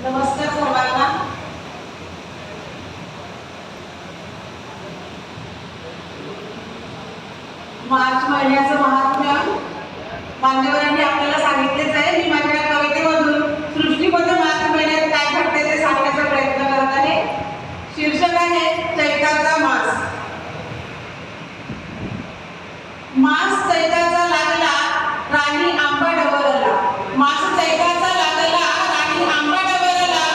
नमस्कार सर्वांना. मार्च महिन्याचं महात्म्य मान्यवरांनी आपल्याला सांगितलेच आहे. मी माझ्या कवितेमधून सृष्टीमध्ये मार्च महिन्यात काय घडते ते सांगण्याचा प्रयत्न करत आहे. शीर्षक आहे चैत्राचा मास. मास चैत्राचा लागला राणी आंबा डबरला. मास चैत्राचा लागला राणी आंबा डबरला.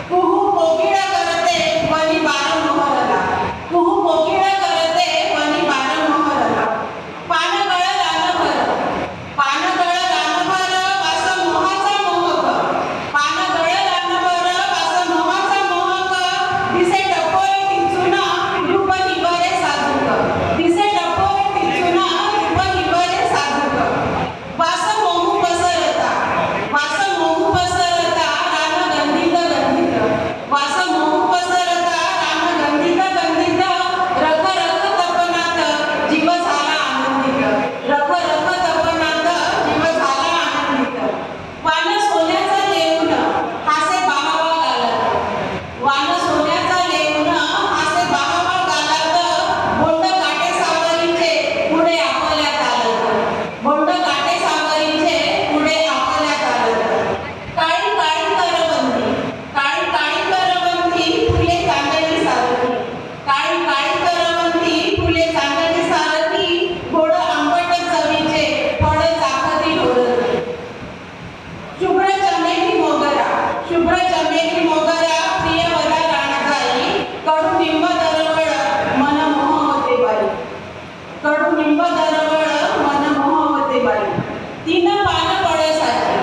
कुहू कोकिळ करते वनी बार मोहरला. कुहू कोकिळ करते वनी बार मोहरला. पान गळ रानभर, पान गळ रानभर वास मोहाचा मोहक. पान गळ रानभर वास मोहाचा मोहक. दिसे टपोरे टिचून रूप निबरे साधुक. दिसे टपोरे टिचून रूप निबरे साधुक. वास मोहू पसरता, वास मोहू पसरता रान गंधित गंधित. वास मोहू पसरता रान गंधित गंधित. रख रख तपनात जीव झाला आनंदित. रख रख तपनात जीव झाला आनंदित. वान सोन्याचा लेऊन हासे बाहावा घालत. वान सोन्याचा लेऊन हासे बाहावा घालत. बोंड काटे सावरीचे पुढे आपल्यात आलत. बोंड काटे सावरीचे पुढे आपल्यात आलत. काळी काळी करवंती, काळी काळी करवंती फुले चांदणी सारखी. काळी काळी करवंती फुले चांदणी सारखी. गोड आंबट चवीचे फळ चाखती डोलती. शुभ्र चमेली मोगरा, शुभ्र चमेली मोगरा प्रियवरा राणजाई. कडुनिंब दरवळ मन मोहवते बाई. कडुनिंब दरवळ मन मोहवते बाई. तीन पान पळसाची,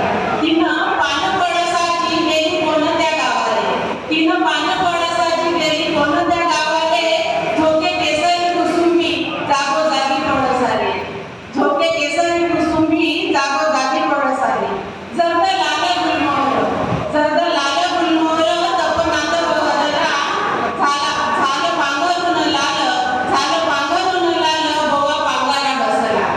तीन पान पळसाची गेली कोणत्या गावाले. तीन पान पळसाची गेली कोणत्या गावाले. झोके केसरी कुसुंबी जागोजागी पळसाले. झोके केसरी कुसुंबी जागोजागी पळसाले. जर्द लाल गुलमोहर, जर्द लाल गुलमोहर तपनात बहरला. झाल पांघरून लाल, झाल पांघरून लाल बोवा पांघरा बसला.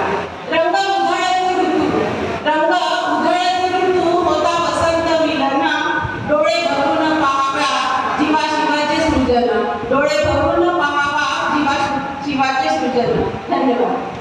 रंग उधळती ऋतू, रंग उधळती ऋतू होता वसंत मिलन. डोळे भरून पाहाव्या जीवा शिवाचे सृजन. डोळे भरून पाहावा जीवा शिवाचे सृजन. धन्यवाद.